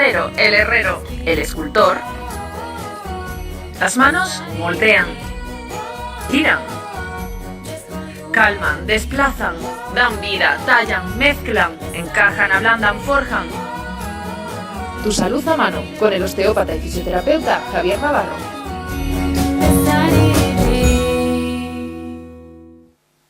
panadero, el herrero, el escultor. Las manos moldean, tiran, calman, desplazan, dan vida, tallan, mezclan, encajan, ablandan, forjan. Tu salud a mano, con el osteópata y fisioterapeuta Javier Navarro.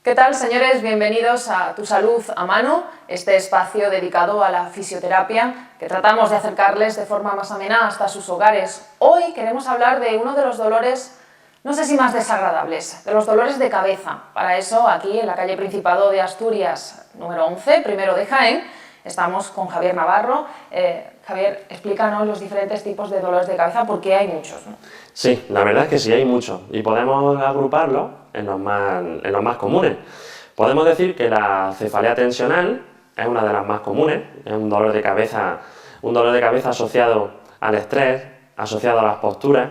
¿Qué tal, señores? Bienvenidos a Tu Salud a Mano, este espacio dedicado a la fisioterapia que tratamos de acercarles de forma más amena hasta sus hogares. Hoy queremos hablar de uno de los dolores, no sé si más desagradables, de los dolores de cabeza. Para eso, aquí en la calle Principado de Asturias, número 11, primero de Jaén, estamos con Javier Navarro. Javier, explícanos los diferentes tipos de dolores de cabeza, porque hay muchos, ¿no? Sí, la verdad es que sí hay muchos y podemos agruparlos en los más comunes. Podemos decir que la cefalea tensional es una de las más comunes, es un dolor de cabeza asociado al estrés, asociado a las posturas,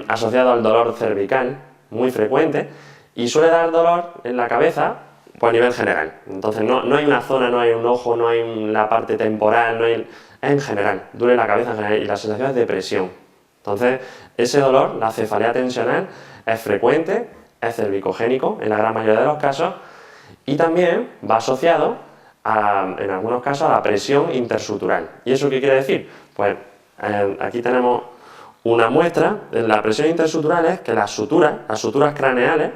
asociado al dolor cervical, muy frecuente, y suele dar dolor en la cabeza pues, a nivel general. Entonces no hay una zona, no hay un ojo, no hay la parte temporal, es en general, duele la cabeza en general y la sensación es de presión. Entonces, ese dolor, la cefalea tensional, es frecuente, es cervicogénico en la gran mayoría de los casos y también va asociado, en algunos casos, a la presión intersutural. ¿Y eso qué quiere decir? Pues aquí tenemos una muestra. La presión intersutural es que las suturas craneales,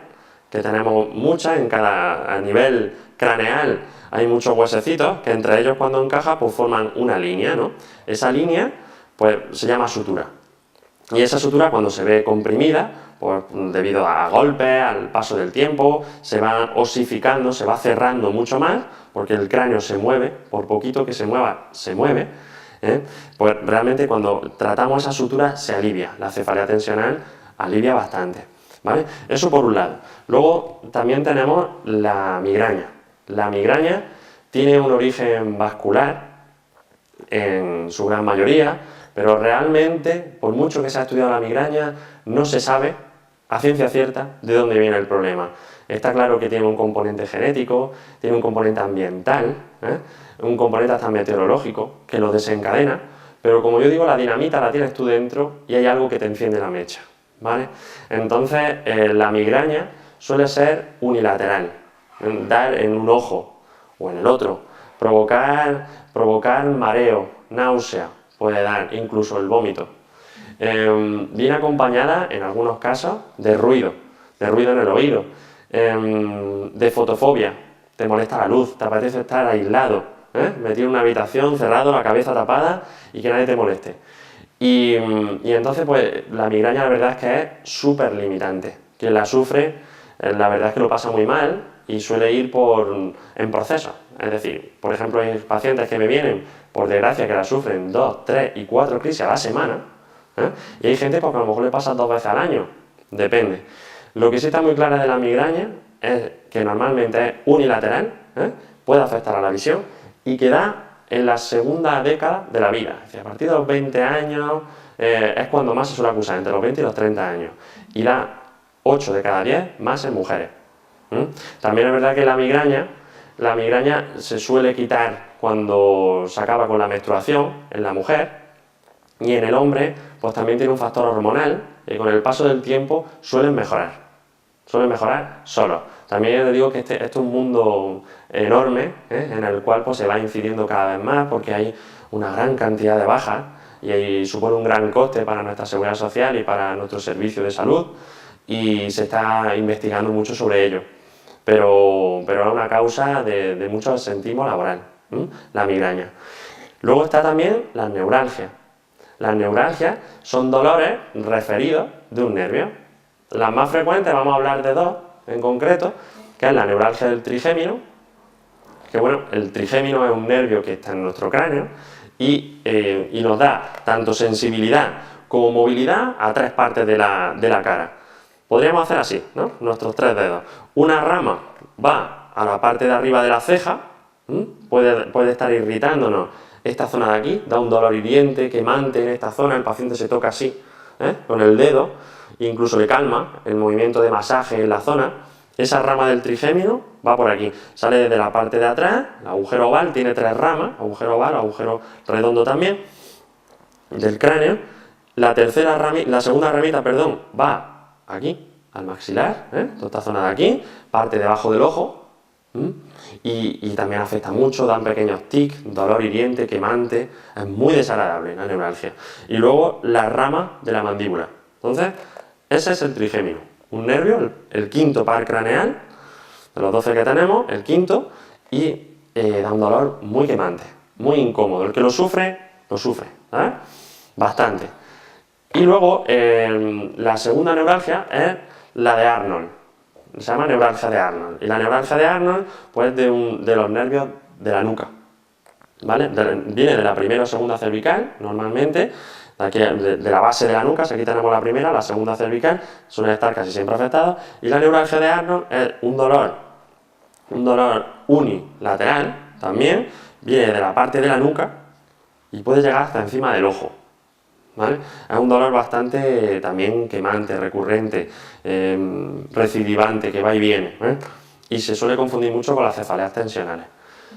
que tenemos muchas a nivel craneal, hay muchos huesecitos que entre ellos cuando encaja pues forman una línea, ¿no? Esa línea pues se llama sutura. Y esa sutura cuando se ve comprimida, pues debido a golpes, al paso del tiempo, se va osificando, se va cerrando mucho más, porque el cráneo se mueve, por poquito que se mueva, se mueve, pues realmente cuando tratamos esa sutura se alivia, la cefalea tensional alivia bastante, ¿vale? Eso por un lado. Luego también tenemos la migraña. La migraña tiene un origen vascular en su gran mayoría, pero realmente, por mucho que se ha estudiado la migraña, no se sabe a ciencia cierta de dónde viene el problema. Está claro que tiene un componente genético, tiene un componente ambiental, un componente hasta meteorológico que lo desencadena, pero como yo digo, la dinamita la tienes tú dentro y hay algo que te enciende la mecha, ¿vale? Entonces, la migraña suele ser unilateral, dar en un ojo o en el otro, provocar mareo, náusea, puede dar incluso el vómito. Viene acompañada, en algunos casos, de ruido en el oído, de fotofobia, te molesta la luz, te apetece estar aislado, metido en una habitación, cerrado, la cabeza tapada y que nadie te moleste. Y entonces, pues, la migraña la verdad es que es súper limitante. Quien la sufre, la verdad es que lo pasa muy mal y suele ir en proceso. Es decir, por ejemplo, hay pacientes que me vienen, por desgracia, que la sufren 2, 3 y 4 crisis a la semana, y hay gente porque a lo mejor le pasa 2 veces al año, depende. Lo que sí está muy claro de la migraña es que normalmente es unilateral, puede afectar a la visión y que da en la segunda década de la vida. Es decir, a partir de los 20 años es cuando más se suele acusar, entre los 20 y los 30 años, y da 8 de cada 10 más en mujeres. También es verdad que la migraña se suele quitar cuando se acaba con la menstruación en la mujer, y en el hombre pues también tiene un factor hormonal y con el paso del tiempo suelen mejorar solos. También les digo que esto es un mundo enorme, en el cual pues, se va incidiendo cada vez más porque hay una gran cantidad de bajas y supone un gran coste para nuestra seguridad social y para nuestro servicio de salud, y se está investigando mucho sobre ello. Pero es una causa de mucho absentismo laboral, la migraña. Luego está también la neuralgia. Las neuralgias son dolores referidos de un nervio. Las más frecuentes, vamos a hablar de dos en concreto, que es la neuralgia del trigémino, que bueno, el trigémino es un nervio que está en nuestro cráneo y nos da tanto sensibilidad como movilidad a 3 partes de la cara. Podríamos hacer así, ¿no? Nuestros 3 dedos. Una rama va a la parte de arriba de la ceja, puede estar irritándonos esta zona de aquí, da un dolor hiriente, quemante en esta zona, el paciente se toca así, con el dedo, incluso le calma el movimiento de masaje en la zona. Esa rama del trigémino va por aquí, sale desde la parte de atrás, el agujero oval tiene 3 ramas, agujero oval, agujero redondo también, del cráneo. La segunda ramita, perdón, va aquí, al maxilar, toda esta zona de aquí, parte debajo del ojo, y también afecta mucho, dan pequeños tics, dolor hiriente, quemante, es muy desagradable la neuralgia. Y luego la rama de la mandíbula. Entonces, ese es el trigémino, un nervio, el quinto par craneal, de los 12 que tenemos, el quinto, y da un dolor muy quemante, muy incómodo. El que lo sufre, ¿sabes? Bastante. Y luego, la segunda neuralgia es la de Arnold. Se llama neuralgia de Arnold. Y la neuralgia de Arnold, pues de los nervios de la nuca. ¿Vale? Viene de la primera o segunda cervical, normalmente, de la base de la nuca. Aquí tenemos la primera, la segunda cervical, suelen estar casi siempre afectados. Y la neuralgia de Arnold es un dolor unilateral, también, viene de la parte de la nuca y puede llegar hasta encima del ojo. ¿Vale? Es un dolor bastante también quemante, recurrente, recidivante, que va y viene, y se suele confundir mucho con las cefaleas tensionales.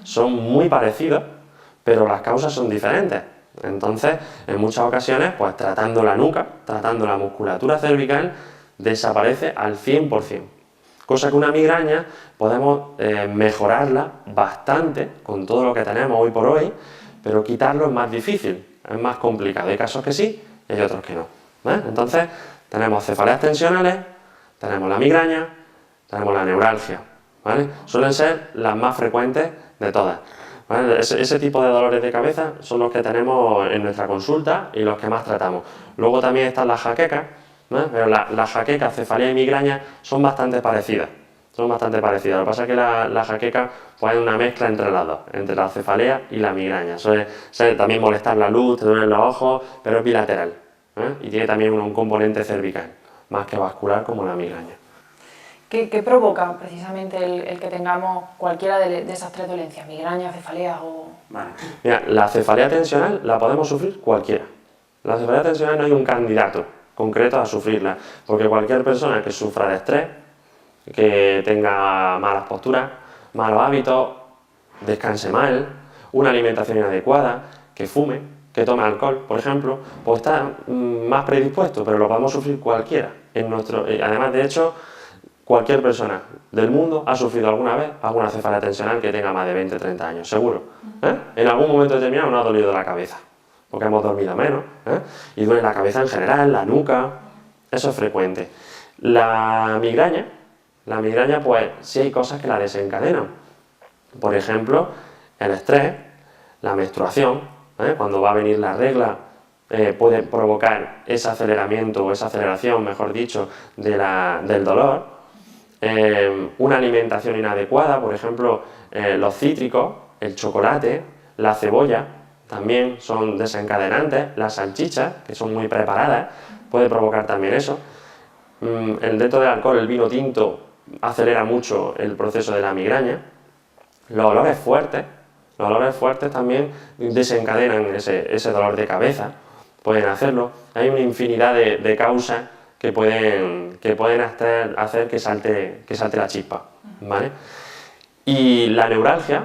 Son muy parecidas, pero las causas son diferentes. Entonces, en muchas ocasiones, pues tratando la nuca, tratando la musculatura cervical, desaparece al 100%. Cosa que una migraña podemos mejorarla bastante con todo lo que tenemos hoy por hoy, pero quitarlo es más difícil. Es más complicado, hay casos que sí y hay otros que no. Entonces, tenemos cefaleas tensionales, tenemos la migraña, tenemos la neuralgia. ¿Vale? Suelen ser las más frecuentes de todas. ¿Vale? Ese tipo de dolores de cabeza son los que tenemos en nuestra consulta y los que más tratamos. Luego también están las jaquecas, pero la jaqueca, cefalea y migraña son bastante parecidas. Lo que pasa es que la jaqueca pues, es una mezcla entre las dos, entre la cefalea y la migraña. Suele también molestar la luz, te duelen los ojos, pero es bilateral. Y tiene también un componente cervical, más que vascular como la migraña. ¿Qué provoca precisamente el que tengamos cualquiera de esas tres dolencias? ¿Migraña, cefalea o...? Vale. Mira, la cefalea tensional la podemos sufrir cualquiera. La cefalea tensional no hay un candidato concreto a sufrirla, porque cualquier persona que sufra de estrés, que tenga malas posturas, malos hábitos, descanse mal, una alimentación inadecuada, que fume, que tome alcohol, por ejemplo, pues está más predispuesto, pero lo podemos sufrir cualquiera. Además, de hecho, cualquier persona del mundo ha sufrido alguna vez alguna cefalea tensional que tenga más de 20 o 30 años, seguro. En algún momento determinado nos ha dolido la cabeza, porque hemos dormido menos, y duele la cabeza en general, la nuca, eso es frecuente. La migraña, pues sí hay cosas que la desencadenan. Por ejemplo, el estrés, la menstruación, cuando va a venir la regla, puede provocar ese aceleramiento o esa aceleración, mejor dicho, del dolor. Una alimentación inadecuada, por ejemplo, los cítricos, el chocolate, la cebolla, también son desencadenantes. Las salchichas, que son muy preparadas, puede provocar también eso. Dentro del alcohol, el vino tinto acelera mucho el proceso de la migraña. Los olores fuertes también desencadenan ese dolor de cabeza, pueden hacerlo. Hay una infinidad de causas que pueden hacer que salte la chispa, ¿vale? Y la neuralgia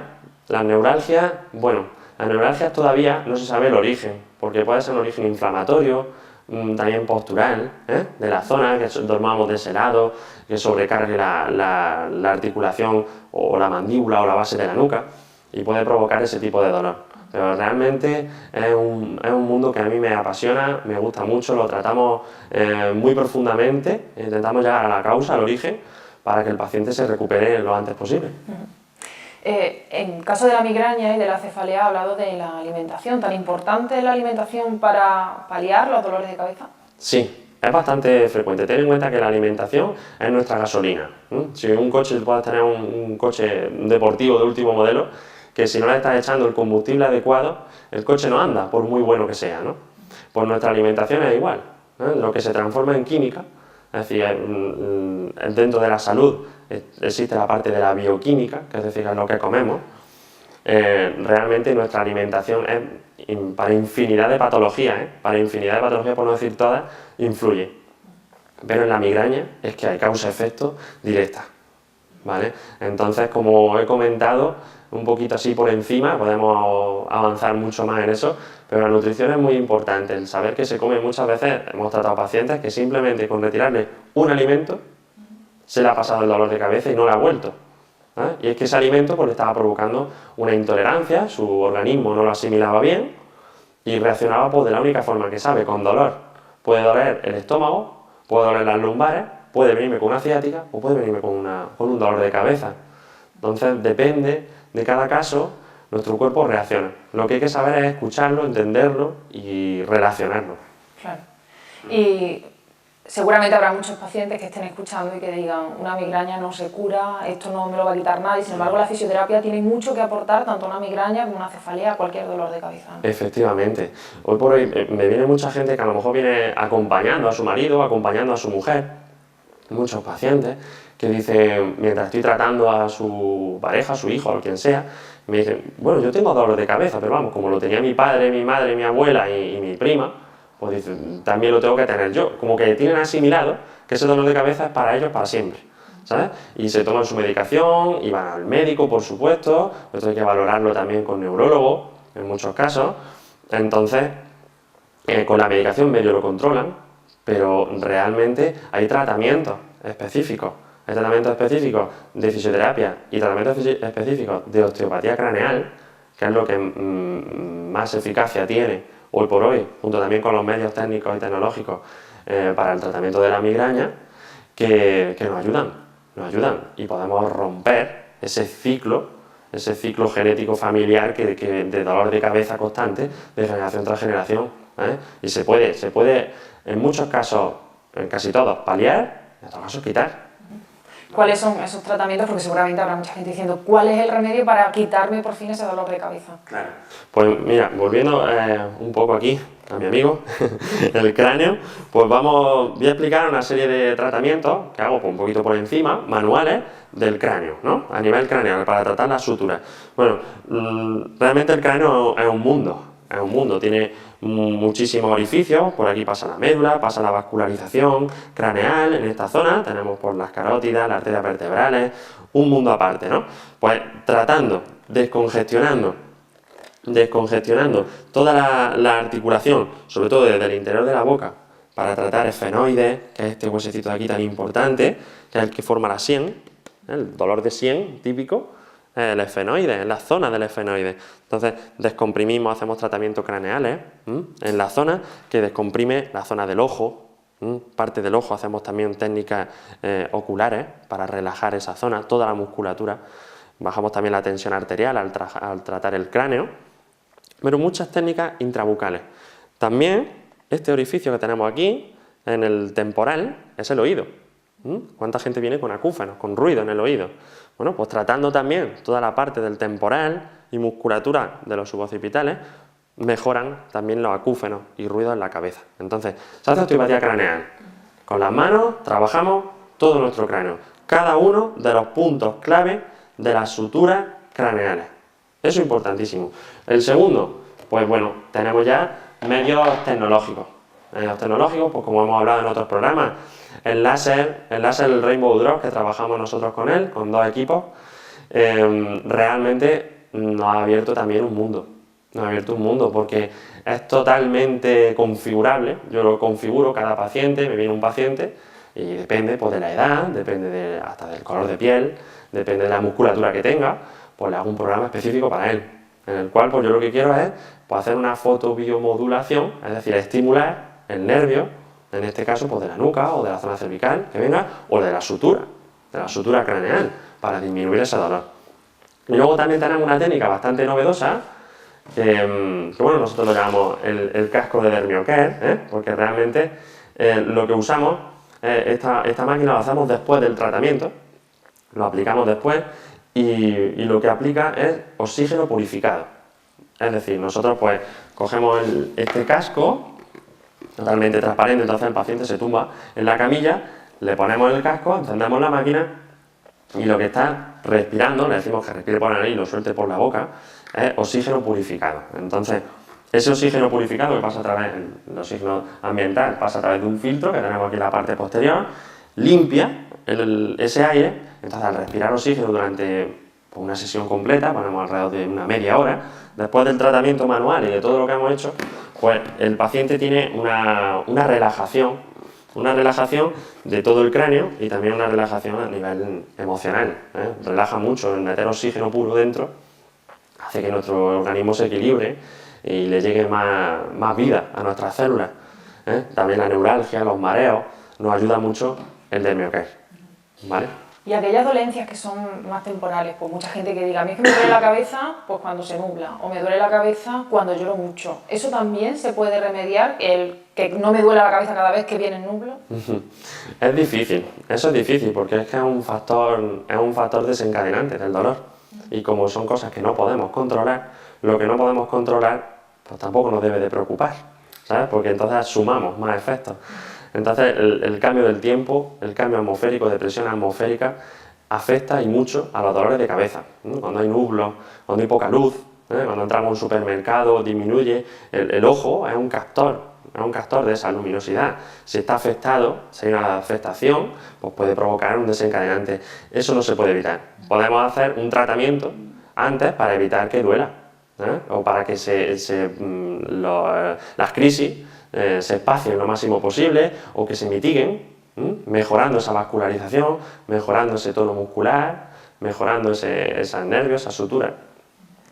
todavía no se sabe el origen, porque puede ser un origen inflamatorio, también postural, de la zona, que dormamos de ese lado, que sobrecargue la articulación o la mandíbula o la base de la nuca, y puede provocar ese tipo de dolor. Pero realmente es un mundo que a mí me apasiona, me gusta mucho, lo tratamos muy profundamente, intentamos llegar a la causa, al origen, para que el paciente se recupere lo antes posible. En caso de la migraña y de la cefalea, ha hablado de la alimentación. ¿Tan importante es la alimentación para paliar los dolores de cabeza? Sí, es bastante frecuente. Ten en cuenta que la alimentación es nuestra gasolina. Si un coche, puedes tener un coche deportivo de último modelo, que si no le estás echando el combustible adecuado, el coche no anda, por muy bueno que sea, ¿no? Pues nuestra alimentación es igual, lo que se transforma en química, es decir, dentro de la salud existe la parte de la bioquímica, que es decir, es lo que comemos. Realmente nuestra alimentación es para infinidad de patologías, por no decir todas, influye. Pero en la migraña es que hay causa-efecto directa, ¿vale? Entonces, como he comentado, un poquito así por encima, podemos avanzar mucho más en eso, pero la nutrición es muy importante, el saber que se come muchas veces, hemos tratado pacientes que simplemente con retirarle un alimento se le ha pasado el dolor de cabeza y no le ha vuelto. Y es que ese alimento pues, le estaba provocando una intolerancia, su organismo no lo asimilaba bien y reaccionaba pues, de la única forma que sabe, con dolor. Puede doler el estómago, puede doler las lumbares, puede venirme con una ciática o puede venirme con un dolor de cabeza. Entonces depende de cada caso, nuestro cuerpo reacciona. Lo que hay que saber es escucharlo, entenderlo y relacionarlo. Claro. Y seguramente habrá muchos pacientes que estén escuchando y que digan, una migraña no se cura, esto no me lo va a quitar nadie, sin embargo la fisioterapia tiene mucho que aportar tanto a una migraña como a una cefalea, a cualquier dolor de cabeza, ¿no? Efectivamente. Hoy por hoy me viene mucha gente que a lo mejor viene acompañando a su marido, acompañando a su mujer, muchos pacientes que dicen, mientras estoy tratando a su pareja, a su hijo, a quien sea, me dicen, bueno, yo tengo dolor de cabeza, pero vamos, como lo tenía mi padre, mi madre, mi abuela y mi prima, pues dicen, también lo tengo que tener yo. Como que tienen asimilado que ese dolor de cabeza es para ellos para siempre, ¿sabes? Y se toman su medicación y van al médico, por supuesto, esto hay que valorarlo también con neurólogo, en muchos casos. Entonces, con la medicación medio lo controlan, pero realmente hay tratamientos específicos. Hay tratamientos específicos de fisioterapia y tratamientos específicos de osteopatía craneal, que es lo que más eficacia tiene hoy por hoy, junto también con los medios técnicos y tecnológicos para el tratamiento de la migraña, que nos ayudan y podemos romper ese ciclo genético familiar de dolor de cabeza constante de generación tras generación. Y se puede en muchos casos, en casi todos, paliar, en otros casos quitar. ¿Cuáles son esos tratamientos? Porque seguramente habrá mucha gente diciendo, ¿cuál es el remedio para quitarme por fin ese dolor de cabeza? Claro. Pues mira, volviendo un poco aquí a mi amigo, el cráneo, pues voy a explicar una serie de tratamientos que hago un poquito por encima, manuales del cráneo, ¿no? A nivel craneal, para tratar las suturas. Bueno, realmente el cráneo es un mundo, tiene muchísimos orificios, por aquí pasa la médula, pasa la vascularización craneal, en esta zona tenemos por las carótidas, las arterias vertebrales, un mundo aparte, ¿no? Pues tratando, descongestionando toda la articulación, sobre todo desde el interior de la boca, para tratar esfenoides, que es este huesecito de aquí tan importante, que es el que forma la sien, el dolor de sien típico, el esfenoide, en la zona del esfenoide. Entonces descomprimimos, hacemos tratamientos craneales en la zona que descomprime la zona del ojo, parte del ojo, hacemos también técnicas oculares para relajar esa zona, toda la musculatura. Bajamos también la tensión arterial al tratar el cráneo, pero muchas técnicas intrabucales. También este orificio que tenemos aquí, en el temporal, es el oído. ¿Cuánta gente viene con acúfenos, con ruido en el oído? Bueno, pues tratando también toda la parte del temporal y musculatura de los suboccipitales, mejoran también los acúfenos y ruidos en la cabeza. Entonces, se hace osteopatía craneal. Con las manos trabajamos todo nuestro cráneo, cada uno de los puntos clave de las suturas craneales. Eso es importantísimo. El segundo, pues bueno, tenemos ya medios tecnológicos. Medios tecnológicos, pues como hemos hablado en otros programas, el láser Rainbow Drop, que trabajamos nosotros con él, con 2 equipos, realmente nos ha abierto también un mundo. Nos ha abierto un mundo porque es totalmente configurable. Yo lo configuro, cada paciente, me viene un paciente y depende pues, de la edad, depende hasta del color de piel, depende de la musculatura que tenga, pues le hago un programa específico para él, en el cual pues, yo lo que quiero es pues, hacer una fotobiomodulación, es decir, estimular el nervio, en este caso pues de la nuca o de la zona cervical que venga, o de la sutura craneal, para disminuir ese dolor. Y luego también tenemos una técnica bastante novedosa, que bueno, nosotros lo llamamos el casco de Dermio-Care, porque realmente lo que usamos, esta máquina la hacemos después del tratamiento, lo aplicamos después, y lo que aplica es oxígeno purificado. Es decir, nosotros pues cogemos este casco, totalmente transparente, entonces el paciente se tumba en la camilla, le ponemos el casco, encendemos la máquina y lo que está respirando, le decimos que respire por la nariz y lo suelte por la boca, es oxígeno purificado. Entonces, ese oxígeno purificado que pasa a través, el oxígeno ambiental pasa a través de un filtro que tenemos aquí en la parte posterior, limpia ese aire, entonces al respirar oxígeno durante una sesión completa, ponemos alrededor de una media hora, después del tratamiento manual y de todo lo que hemos hecho, pues el paciente tiene una relajación de todo el cráneo y también una relajación a nivel emocional, ¿eh? Relaja mucho, el meter oxígeno puro dentro hace que nuestro organismo se equilibre y le llegue más vida a nuestras células, ¿eh? También la neuralgia, los mareos, nos ayuda mucho el Dermiocare, ¿vale? Y aquellas dolencias que son más temporales, pues mucha gente que diga, a mí es que me duele la cabeza pues cuando se nubla, o me duele la cabeza cuando lloro mucho. ¿Eso también se puede remediar, el que no me duele la cabeza cada vez que viene el nublo? Es difícil, eso es difícil, porque es que es un factor desencadenante del dolor. Y como son cosas que no podemos controlar, lo que no podemos controlar, pues tampoco nos debe de preocupar, ¿sabes? Porque entonces sumamos más efectos. Entonces el cambio del tiempo, el cambio atmosférico, de presión atmosférica, afecta y mucho a los dolores de cabeza, ¿no? Cuando hay nublos, cuando hay poca luz, cuando entramos a un supermercado, disminuye, el ojo es un captor de esa luminosidad. Si está afectado, si hay una afectación, pues puede provocar un desencadenante. Eso no se puede evitar. Podemos hacer un tratamiento antes para evitar que duela, o para que las crisis se espacien lo máximo posible o que se mitiguen, mejorando esa vascularización, mejorando ese tono muscular, mejorando esos nervios, esa sutura.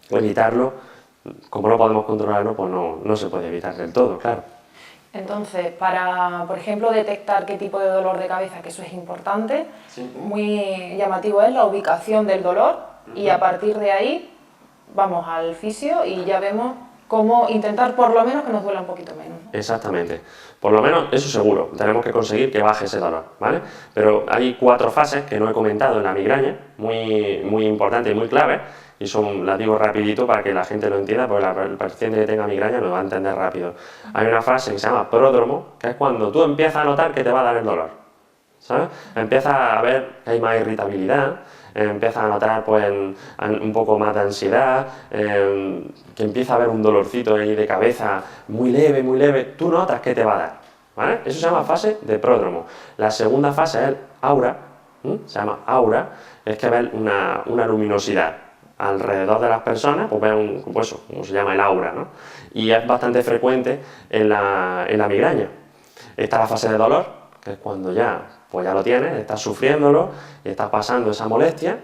Evitarlo, como no podemos controlarlo, pues no se puede evitar del todo, claro. Entonces, para, por ejemplo, detectar qué tipo de dolor de cabeza, que eso es importante, sí, muy llamativo es la ubicación del dolor, y a partir de ahí vamos al fisio y ya vemos cómo intentar por lo menos que nos duela un poquito menos. Exactamente. Por lo menos eso seguro, tenemos que conseguir que baje ese dolor, ¿vale? Pero hay 4 fases que no he comentado en la migraña, muy importantes y muy claves, y las digo rapidito para que la gente lo entienda, porque el paciente que tenga migraña lo va a entender rápido. Hay una fase que se llama pródromo, que es cuando tú empiezas a notar que te va a dar el dolor, ¿sabes? Empiezas a ver que hay más irritabilidad, empiezas a notar pues un poco más de ansiedad, que empieza a haber un dolorcito ahí de cabeza muy leve, tú notas que te va a dar, ¿vale? Eso se llama fase de pródromo. La segunda fase es el aura, se llama aura, es que ves una luminosidad alrededor de las personas, pues ves como se llama el aura, ¿no? Y es bastante frecuente en la migraña. Está la fase de dolor, que es cuando ya lo tienes, estás sufriéndolo, y estás pasando esa molestia,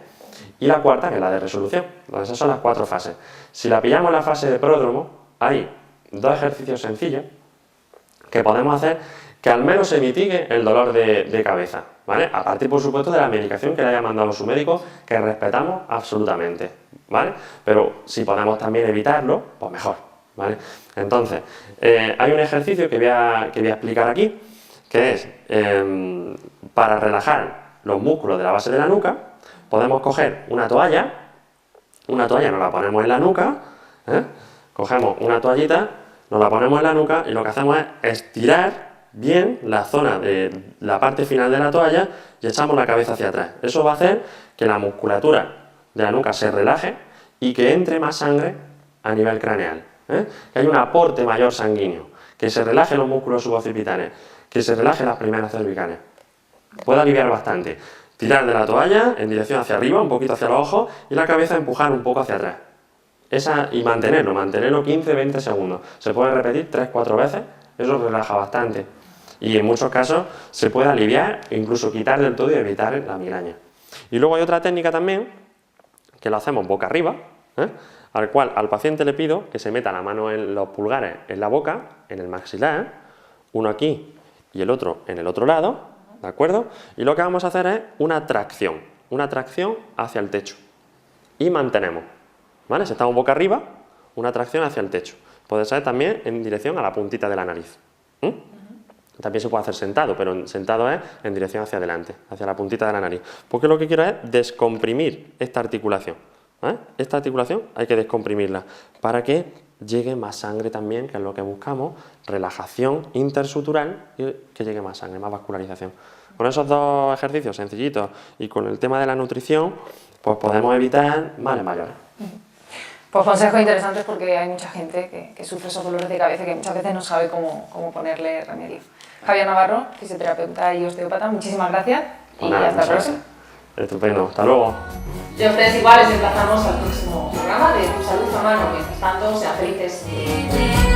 y la cuarta, que es la de resolución. Entonces esas son las 4 fases. Si la pillamos en la fase de pródromo, hay 2 ejercicios sencillos que podemos hacer que al menos se mitigue el dolor de cabeza, ¿vale? A partir, por supuesto, de la medicación que le haya mandado su médico, que respetamos absolutamente, ¿vale? Pero si podemos también evitarlo, pues mejor, ¿vale? Entonces, hay un ejercicio que voy a explicar aquí, que es para relajar los músculos de la base de la nuca. Podemos coger una toalla nos la ponemos en la nuca, cogemos una toallita, nos la ponemos en la nuca y lo que hacemos es estirar bien la zona de la parte final de la toalla y echamos la cabeza hacia atrás. Eso va a hacer que la musculatura de la nuca se relaje y que entre más sangre a nivel craneal, que haya un aporte mayor sanguíneo, que se relajen los músculos suboccipitales, que se relajen las primeras cervicales. Puede aliviar bastante. Tirar de la toalla en dirección hacia arriba, un poquito hacia los ojos, y la cabeza empujar un poco hacia atrás. Y mantenerlo 15-20 segundos. Se puede repetir 3-4 veces, eso relaja bastante. Y en muchos casos se puede aliviar e incluso quitar del todo y evitar la migraña. Y luego hay otra técnica también, que lo hacemos boca arriba, al cual al paciente le pido que se meta la mano en los pulgares en la boca, en el maxilar, uno aquí y el otro en el otro lado, ¿de acuerdo? Y lo que vamos a hacer es una tracción hacia el techo. Y mantenemos, ¿vale? Si estamos boca arriba, una tracción hacia el techo. Puede ser también en dirección a la puntita de la nariz. También se puede hacer sentado, pero sentado es en dirección hacia adelante, hacia la puntita de la nariz. Porque lo que quiero es descomprimir esta articulación. Esta articulación hay que descomprimirla para que llegue más sangre también, que es lo que buscamos, relajación intersutural y que llegue más sangre, más vascularización. Con esos 2 ejercicios sencillitos y con el tema de la nutrición, pues podemos evitar males mayores. Pues consejos interesantes porque hay mucha gente que sufre esos dolores de cabeza que muchas veces no sabe cómo ponerle remedio. Javier Navarro, fisioterapeuta y osteópata, muchísimas gracias. Y hasta la próxima. Estupendo, hasta luego. Y a ustedes igual les emplazamos al próximo programa de Tu Salud a Mano. Mientras tanto, sean felices.